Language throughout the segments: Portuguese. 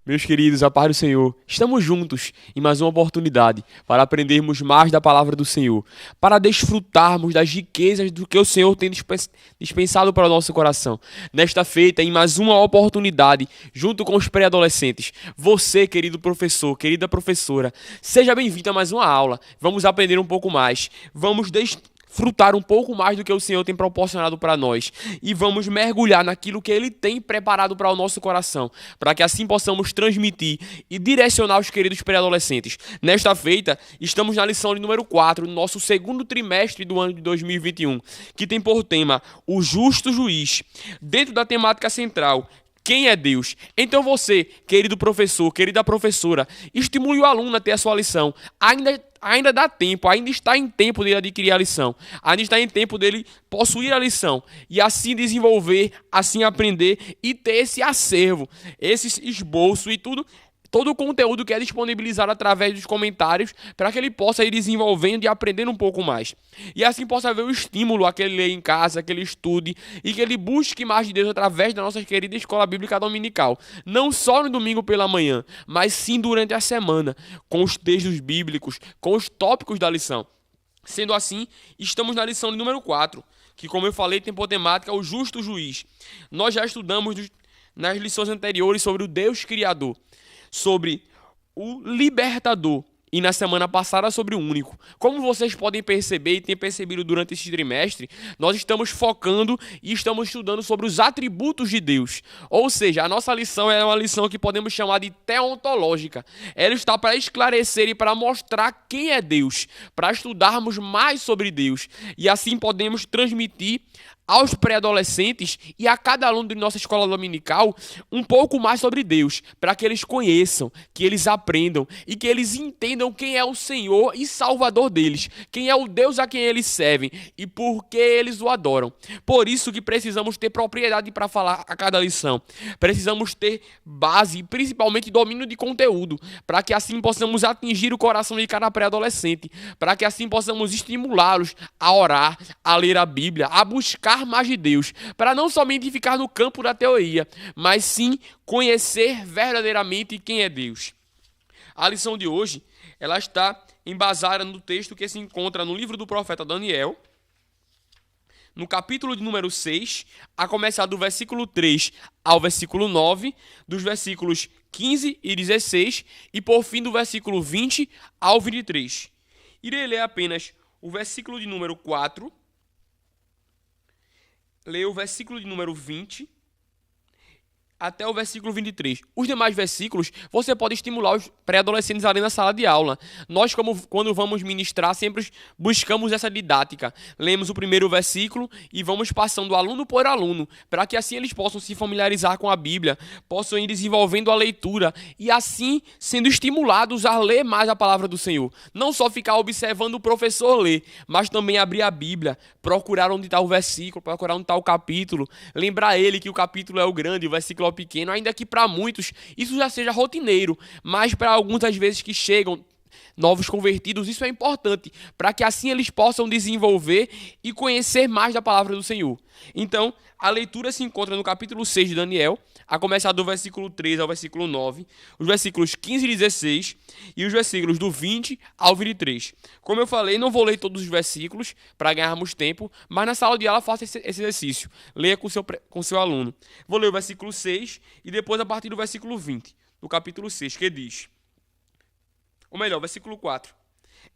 Meus queridos, a paz do Senhor, estamos juntos em mais uma oportunidade para aprendermos mais da palavra do Senhor, para desfrutarmos das riquezas do que o Senhor tem dispensado para o nosso coração. Nesta feita, em mais uma oportunidade, junto com os pré-adolescentes, você, querido professor, querida professora, seja bem-vindo a mais uma aula. Vamos aprender um pouco mais, vamos desfrutar um pouco mais do que o Senhor tem proporcionado para nós e vamos mergulhar naquilo que Ele tem preparado para o nosso coração, para que assim possamos transmitir e direcionar os queridos pré-adolescentes. Nesta feita, estamos na lição de número 4, no nosso segundo trimestre do ano de 2021, que tem por tema o justo juiz, dentro da temática central: quem é Deus? Então você, querido professor, querida professora, estimule o aluno a ter a sua lição. Ainda dá tempo, ainda está em tempo dele adquirir a lição. Ainda está em tempo dele possuir a lição. E assim desenvolver, assim aprender e ter esse acervo, esse esboço e todo o conteúdo que é disponibilizado através dos comentários para que ele possa ir desenvolvendo e aprendendo um pouco mais. E assim possa haver o estímulo a que ele leia em casa, que ele estude e que ele busque mais de Deus através da nossa querida Escola Bíblica Dominical. Não só no domingo pela manhã, mas sim durante a semana, com os textos bíblicos, com os tópicos da lição. Sendo assim, estamos na lição de número 4, que, como eu falei, tem por temática o justo juiz. Nós já estudamos nas lições anteriores sobre o Deus Criador, sobre o libertador e na semana passada sobre o único. Como vocês podem perceber e têm percebido durante esse trimestre, nós estamos focando e estamos estudando sobre os atributos de Deus. Ou seja, a nossa lição é uma lição que podemos chamar de teontológica. Ela está para esclarecer e para mostrar quem é Deus, para estudarmos mais sobre Deus e assim podemos transmitir aos pré-adolescentes e a cada aluno de nossa escola dominical um pouco mais sobre Deus, para que eles conheçam, que eles aprendam e que eles entendam quem é o Senhor e Salvador deles, quem é o Deus a quem eles servem e por que eles o adoram. Por isso que precisamos ter propriedade para falar a cada lição. Precisamos ter base e principalmente domínio de conteúdo, para que assim possamos atingir o coração de cada pré-adolescente, para que assim possamos estimulá-los a orar, a ler a Bíblia, a buscar mais de Deus, para não somente ficar no campo da teoria, mas sim conhecer verdadeiramente quem é Deus. A lição de hoje, ela está embasada no texto que se encontra no livro do profeta Daniel, no capítulo de número 6, a começar do versículo 3 ao versículo 9, dos versículos 15 e 16, e por fim do versículo 20 ao 23. Irei ler apenas o versículo de número 4, leia o versículo de número 20 até o versículo 23. Os demais versículos, você pode estimular os pré-adolescentes ali na sala de aula. Nós, quando vamos ministrar, sempre buscamos essa didática. Lemos o primeiro versículo e vamos passando aluno por aluno, para que assim eles possam se familiarizar com a Bíblia, possam ir desenvolvendo a leitura e assim sendo estimulados a ler mais a palavra do Senhor. Não só ficar observando o professor ler, mas também abrir a Bíblia, procurar onde está o versículo, procurar onde está o capítulo, lembrar ele que o capítulo é o grande, o versículo pequeno, ainda que para muitos isso já seja rotineiro, mas para alguns às vezes que chegam novos convertidos, isso é importante, para que assim eles possam desenvolver e conhecer mais da palavra do Senhor. Então, a leitura se encontra no capítulo 6 de Daniel, a começar do versículo 3 ao versículo 9, os versículos 15 e 16 e os versículos do 20 ao 23. Como eu falei, não vou ler todos os versículos para ganharmos tempo, mas na sala de aula faça esse exercício. Leia com seu aluno. Vou ler o versículo 6 e depois a partir do versículo 20, do capítulo 6, que diz... Ou melhor, versículo 4.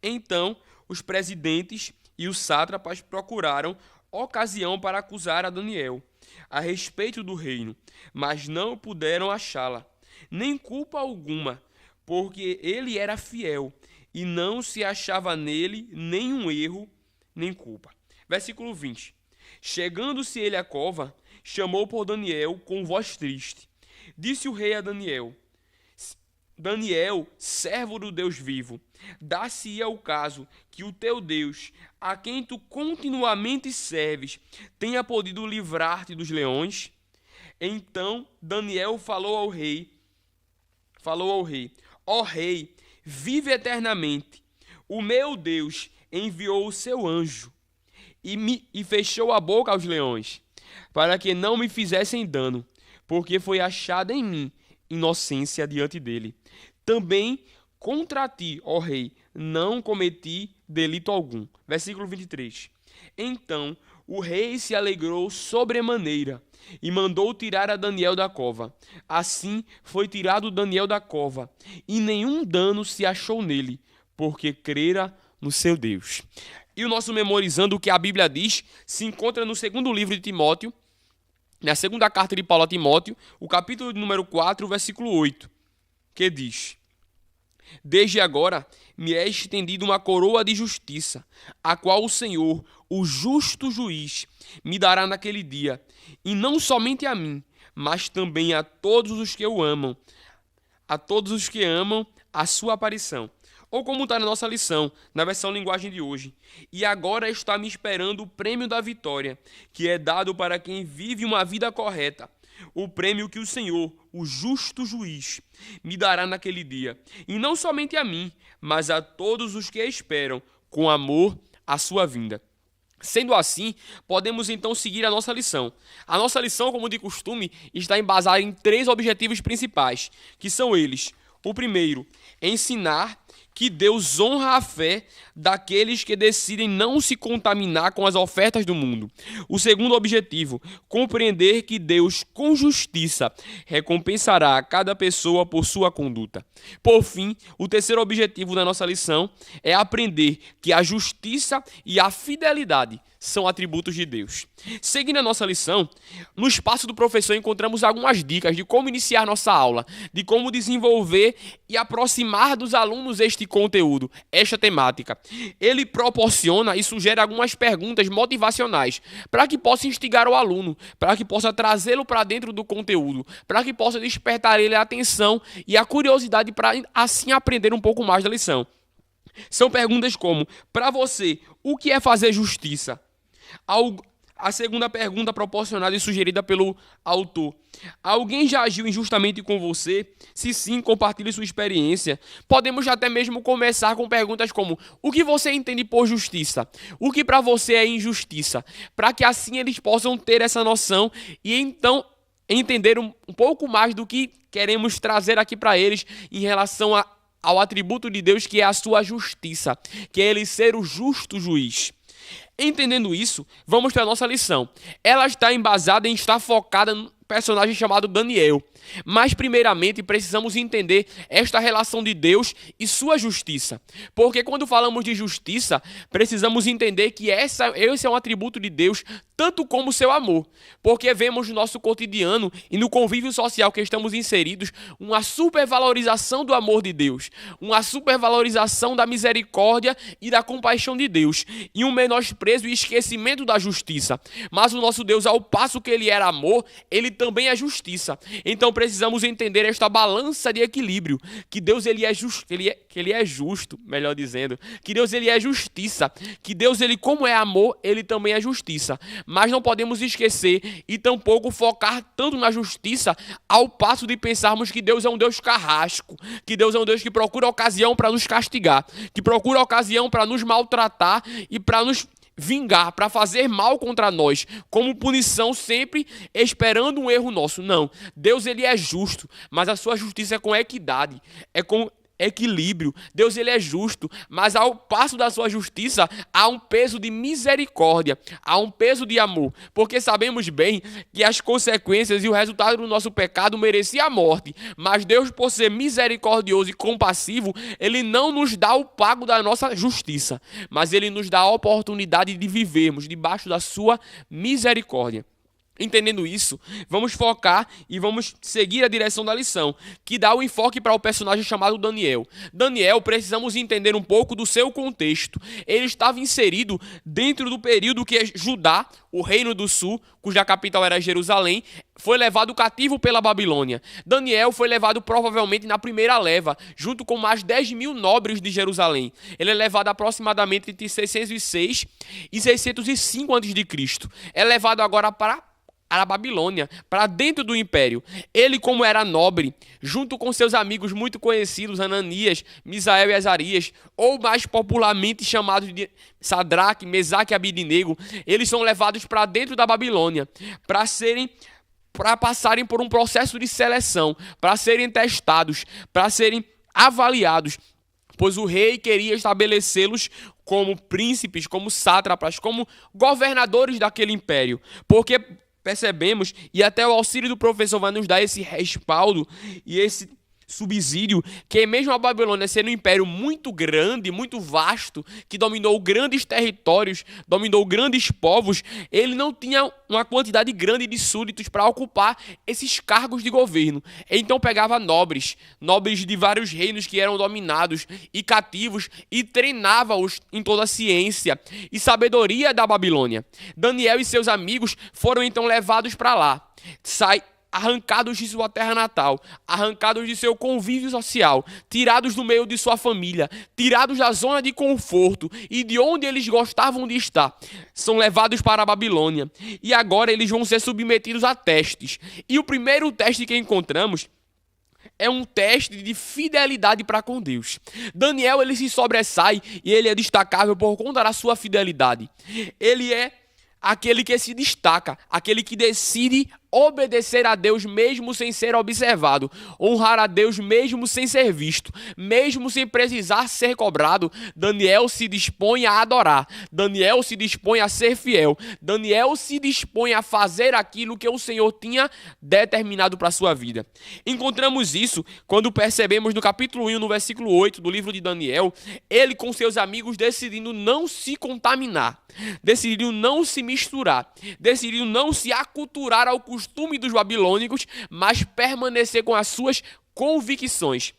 Então, os presidentes e os sátrapas procuraram ocasião para acusar a Daniel a respeito do reino, mas não puderam achá-la, nem culpa alguma, porque ele era fiel e não se achava nele nenhum erro, nem culpa. Versículo 20. Chegando-se ele à cova, chamou por Daniel com voz triste. Disse o rei a Daniel: Daniel, servo do Deus vivo, dá-se-ia o caso que o teu Deus, a quem tu continuamente serves, tenha podido livrar-te dos leões? Então Daniel falou ao rei, ó rei, vive eternamente. O meu Deus enviou o seu anjo e fechou a boca aos leões, para que não me fizessem dano, porque foi achada em mim inocência diante dele. Também contra ti, ó rei, não cometi delito algum. Versículo 23. Então o rei se alegrou sobremaneira e mandou tirar a Daniel da cova. Assim foi tirado Daniel da cova, e nenhum dano se achou nele, porque crera no seu Deus. E o nosso memorizando o que a Bíblia diz se encontra no segundo livro de Timóteo, na segunda carta de Paulo a Timóteo, o capítulo número 4, versículo 8, que diz: Desde agora me é estendida uma coroa de justiça, a qual o Senhor, o justo juiz, me dará naquele dia, e não somente a mim, mas também a todos os que o amam, a todos os que amam a sua aparição. Ou como está na nossa lição, na versão linguagem de hoje. E agora está me esperando o prêmio da vitória, que é dado para quem vive uma vida correta. O prêmio que o Senhor, o justo juiz, me dará naquele dia. E não somente a mim, mas a todos os que esperam, com amor, a sua vinda. Sendo assim, podemos então seguir a nossa lição. A nossa lição, como de costume, está embasada em 3 objetivos principais, que são eles. O primeiro, ensinar que Deus honra a fé daqueles que decidem não se contaminar com as ofertas do mundo. O segundo objetivo, compreender que Deus, com justiça, recompensará a cada pessoa por sua conduta. Por fim, o terceiro objetivo da nossa lição é aprender que a justiça e a fidelidade são atributos de Deus. Seguindo a nossa lição, no espaço do professor encontramos algumas dicas de como iniciar nossa aula, de como desenvolver e aproximar dos alunos este conteúdo, esta temática. Ele proporciona e sugere algumas perguntas motivacionais para que possa instigar o aluno, para que possa trazê-lo para dentro do conteúdo, para que possa despertar ele a atenção e a curiosidade para assim aprender um pouco mais da lição. São perguntas como: para você, o que é fazer justiça? A segunda pergunta proporcionada e sugerida pelo autor: alguém já agiu injustamente com você? Se sim, compartilhe sua experiência. Podemos até mesmo começar com perguntas como: o que você entende por justiça? O que para você é injustiça? Para que assim eles possam ter essa noção e então entender um pouco mais do que queremos trazer aqui para eles em relação ao atributo de Deus, que é a sua justiça, que é ele ser o justo juiz. Entendendo isso, vamos para a nossa lição. Ela está embasada em estar focada no personagem chamado Daniel. Mas, primeiramente, precisamos entender esta relação de Deus e sua justiça. Porque quando falamos de justiça, precisamos entender que esse é um atributo de Deus, tanto como seu amor. Porque vemos no nosso cotidiano e no convívio social que estamos inseridos uma supervalorização do amor de Deus, uma supervalorização da misericórdia e da compaixão de Deus, e um menosprezo e esquecimento da justiça. Mas o nosso Deus, ao passo que ele era amor, ele também é justiça. Então precisamos entender esta balança de equilíbrio, que Deus ele é justo, que ele é justo, melhor dizendo, que Deus ele é justiça, que Deus ele como é amor, ele também é justiça. Mas não podemos esquecer e tampouco focar tanto na justiça ao passo de pensarmos que Deus é um Deus carrasco, que Deus é um Deus que procura ocasião para nos castigar, que procura ocasião para nos maltratar e para nos vingar, para fazer mal contra nós, como punição, sempre esperando um erro nosso. Não, Deus ele é justo, mas a sua justiça é com equidade, é com equilíbrio. Deus ele é justo, mas ao passo da sua justiça há um peso de misericórdia, há um peso de amor, porque sabemos bem que as consequências e o resultado do nosso pecado merecia a morte, mas Deus, por ser misericordioso e compassivo, ele não nos dá o pago da nossa justiça, mas ele nos dá a oportunidade de vivermos debaixo da sua misericórdia. Entendendo isso, vamos focar e vamos seguir a direção da lição, que dá o enfoque para o personagem chamado Daniel. Daniel, precisamos entender um pouco do seu contexto. Ele estava inserido dentro do período que Judá, o reino do sul, cuja capital era Jerusalém, foi levado cativo pela Babilônia. Daniel foi levado provavelmente na primeira leva, junto com mais 10.000 nobres de Jerusalém. Ele é levado aproximadamente entre 606 e 605 a.C. É levado agora para a Babilônia, para dentro do império. Ele, como era nobre, junto com seus amigos muito conhecidos, Ananias, Misael e Azarias, ou mais popularmente chamados de Sadraque, Mesaque e Abidnego, eles são levados para dentro da Babilônia, para serem para passarem por um processo de seleção, para serem testados, para serem avaliados, pois o rei queria estabelecê-los como príncipes, como sátrapas, como governadores daquele império. Porque percebemos, e até o auxílio do professor vai nos dar esse respaldo e esse subsídio, que mesmo a Babilônia sendo um império muito grande, muito vasto, que dominou grandes territórios, dominou grandes povos, ele não tinha uma quantidade grande de súditos para ocupar esses cargos de governo. Então pegava nobres de vários reinos que eram dominados e cativos, e treinava-os em toda a ciência e sabedoria da Babilônia. Daniel e seus amigos foram então levados para lá, arrancados de sua terra natal, arrancados de seu convívio social, tirados do meio de sua família, tirados da zona de conforto e de onde eles gostavam de estar. São levados para a Babilônia e agora eles vão ser submetidos a testes. E o primeiro teste que encontramos é um teste de fidelidade para com Deus. Daniel, ele se sobressai e ele é destacável por conta da sua fidelidade. Ele é aquele que se destaca, aquele que decide obedecer a Deus mesmo sem ser observado, honrar a Deus mesmo sem ser visto, mesmo sem precisar ser cobrado. Daniel se dispõe a adorar, Daniel se dispõe a ser fiel, Daniel se dispõe a fazer aquilo que o Senhor tinha determinado para a sua vida. Encontramos isso quando percebemos no capítulo 1, no versículo 8 do livro de Daniel, ele com seus amigos decidindo não se contaminar, decidindo não se misturar, decidindo não se aculturar ao costume dos babilônicos, mas permanecer com as suas convicções.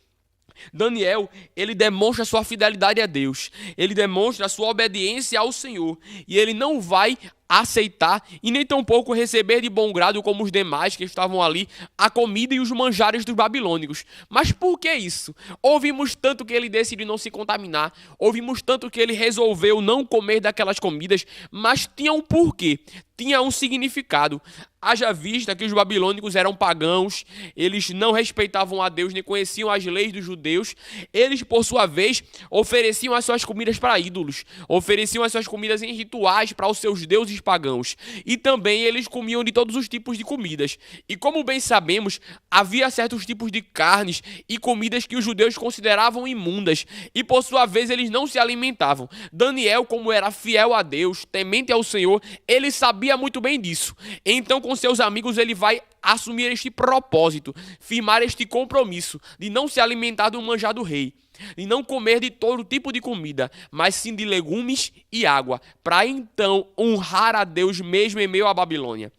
Daniel, ele demonstra sua fidelidade a Deus, ele demonstra sua obediência ao Senhor, e ele não vai aceitar e nem tampouco receber de bom grado como os demais que estavam ali a comida e os manjares dos babilônicos. Mas por que isso? Ouvimos tanto que ele decidiu não se contaminar, ouvimos tanto que ele resolveu não comer daquelas comidas, mas tinha um porquê, tinha um significado. Haja vista que os babilônicos eram pagãos, eles não respeitavam a Deus nem conheciam as leis dos judeus. Eles, por sua vez, ofereciam as suas comidas para ídolos, ofereciam as suas comidas em rituais para os seus deuses pagãos. E também eles comiam de todos os tipos de comidas. E como bem sabemos, havia certos tipos de carnes e comidas que os judeus consideravam imundas, e por sua vez eles não se alimentavam. Daniel, como era fiel a Deus, temente ao Senhor, ele sabia muito bem disso. Então, com seus amigos, ele vai assumir este propósito, firmar este compromisso de não se alimentar do manjar do rei, de não comer de todo tipo de comida, mas sim de legumes e água, para então honrar a Deus mesmo em meio à Babilônia.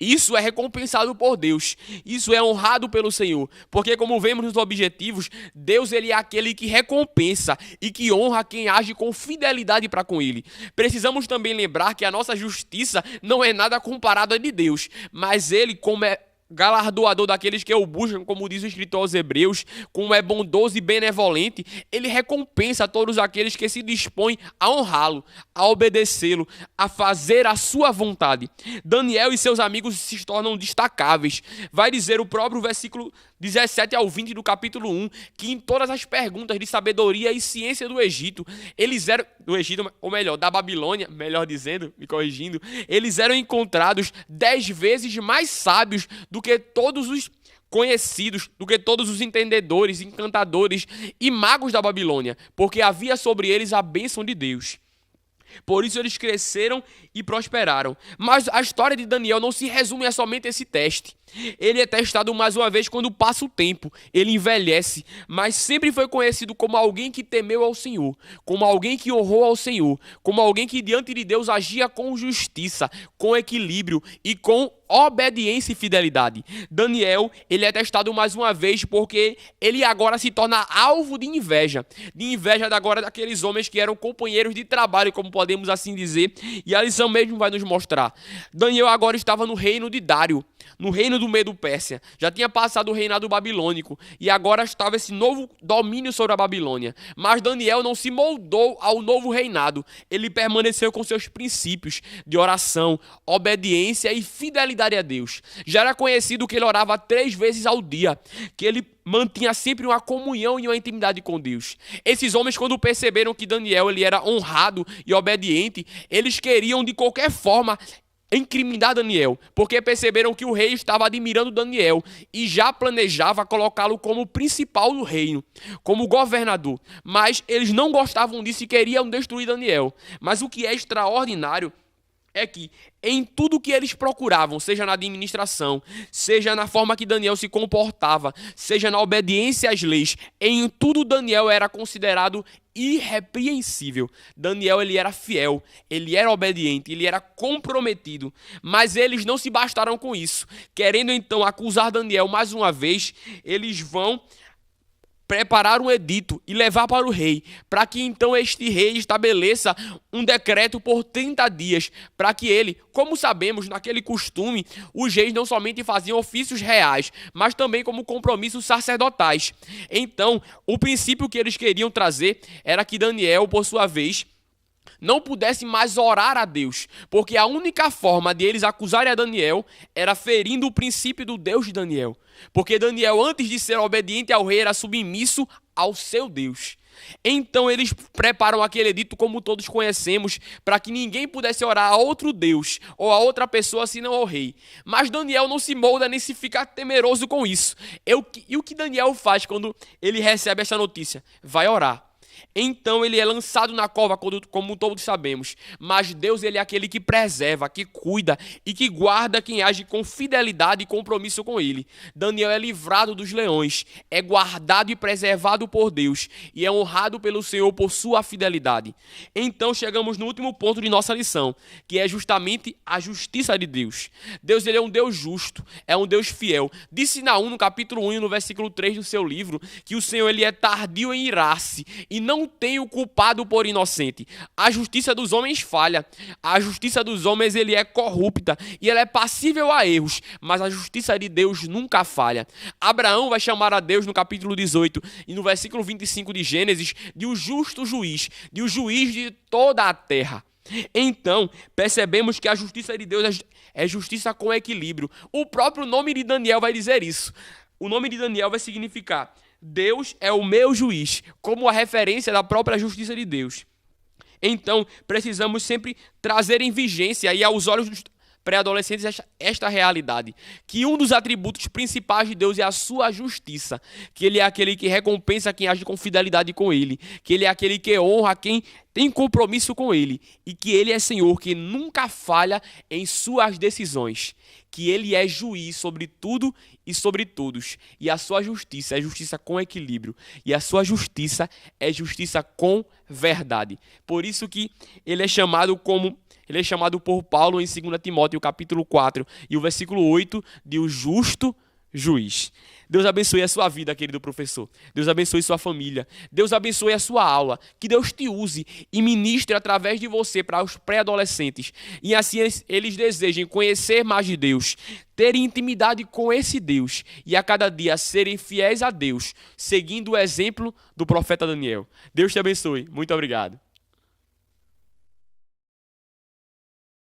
Isso é recompensado por Deus, isso é honrado pelo Senhor, porque como vemos nos objetivos, Deus ele é aquele que recompensa e que honra quem age com fidelidade para com Ele. Precisamos também lembrar que a nossa justiça não é nada comparada de Deus, mas Ele, como é galardoador daqueles que o buscam, como diz o escritor aos Hebreus, como é bondoso e benevolente, ele recompensa todos aqueles que se dispõem a honrá-lo, a obedecê-lo, a fazer a sua vontade. Daniel e seus amigos se tornam destacáveis. Vai dizer o próprio versículo 17 ao 20 do capítulo 1, que em todas as perguntas de sabedoria e ciência do Egito, eles eram, do Egito, ou melhor, da Babilônia, melhor dizendo, me corrigindo, eles eram encontrados 10 vezes mais sábios do que todos os conhecidos, do que todos os entendedores, encantadores e magos da Babilônia, porque havia sobre eles a bênção de Deus. Por isso eles cresceram e prosperaram. Mas a história de Daniel não se resume a somente esse teste. Ele é testado mais uma vez quando passa o tempo, ele envelhece, mas sempre foi conhecido como alguém que temeu ao Senhor, como alguém que honrou ao Senhor, como alguém que diante de Deus agia com justiça, com equilíbrio e com obediência e fidelidade. Daniel, ele é testado mais uma vez porque ele agora se torna alvo de inveja agora daqueles homens que eram companheiros de trabalho, como podemos assim dizer, e a lição mesmo vai nos mostrar. Daniel agora estava no reino de Dário, no reino do Medo-Pérsia, já tinha passado o reinado babilônico e agora estava esse novo domínio sobre a Babilônia. Mas Daniel não se moldou ao novo reinado, ele permaneceu com seus princípios de oração, obediência e fidelidade a Deus. Já era conhecido que ele orava 3 vezes ao dia, que ele mantinha sempre uma comunhão e uma intimidade com Deus. Esses homens, quando perceberam que Daniel ele era honrado e obediente, eles queriam de qualquer forma incriminar Daniel, porque perceberam que o rei estava admirando Daniel e já planejava colocá-lo como principal do reino, como governador. Mas eles não gostavam disso e queriam destruir Daniel. Mas o que é extraordinário é que em tudo que eles procuravam, seja na administração, seja na forma que Daniel se comportava, seja na obediência às leis, em tudo Daniel era considerado irrepreensível. Daniel, ele era fiel, ele era obediente, ele era comprometido, mas eles não se bastaram com isso. Querendo então acusar Daniel mais uma vez, eles vão preparar um edito e levar para o rei, para que então este rei estabeleça um decreto por 30 dias, para que ele, como sabemos, naquele costume, os reis não somente faziam ofícios reais, mas também como compromissos sacerdotais. Então, o princípio que eles queriam trazer era que Daniel, por sua vez, não pudesse mais orar a Deus, porque a única forma de eles acusarem a Daniel era ferindo o princípio do Deus de Daniel. Porque Daniel, antes de ser obediente ao rei, era submisso ao seu Deus. Então eles preparam aquele edito, como todos conhecemos, para que ninguém pudesse orar a outro Deus ou a outra pessoa senão ao rei. Mas Daniel não se molda nem se fica temeroso com isso. E o que Daniel faz quando ele recebe essa notícia? Vai orar. Então ele é lançado na cova, como todos sabemos. Mas Deus, ele é aquele que preserva, que cuida e que guarda quem age com fidelidade e compromisso com ele. Daniel é livrado dos leões, é guardado e preservado por Deus e é honrado pelo Senhor por sua fidelidade. Então chegamos no último ponto de nossa lição, que é justamente a justiça de Deus. Deus, ele é um Deus justo, é um Deus fiel. Disse Naum, no capítulo 1, no versículo 3 do seu livro, que o Senhor, ele é tardio em irar-se e não tem o culpado por inocente. A justiça dos homens falha. A justiça dos homens, ele é corrupta e ela é passível a erros, mas a justiça de Deus nunca falha. Abraão vai chamar a Deus no capítulo 18 e no versículo 25 de Gênesis de o justo juiz, de o juiz de toda a terra. Então, percebemos que a justiça de Deus é justiça com equilíbrio. O próprio nome de Daniel vai dizer isso. O nome de Daniel vai significar: Deus é o meu juiz, como a referência da própria justiça de Deus. Então, precisamos sempre trazer em vigência e aos olhos dos pré-adolescentes esta realidade, que um dos atributos principais de Deus é a sua justiça, que ele é aquele que recompensa quem age com fidelidade com ele, que ele é aquele que honra quem tem compromisso com ele, e que ele é Senhor que nunca falha em suas decisões, que ele é juiz sobre tudo e sobre todos, e a sua justiça é justiça com equilíbrio, e a sua justiça é justiça com verdade. Por isso que ele é chamado por Paulo em 2 Timóteo capítulo 4 e o versículo 8 de o justo juiz. Deus abençoe a sua vida, querido professor. Deus abençoe sua família. Deus abençoe a sua aula. Que Deus te use e ministre através de você para os pré-adolescentes. E assim eles desejem conhecer mais de Deus, terem intimidade com esse Deus e a cada dia serem fiéis a Deus, seguindo o exemplo do profeta Daniel. Deus te abençoe. Muito obrigado.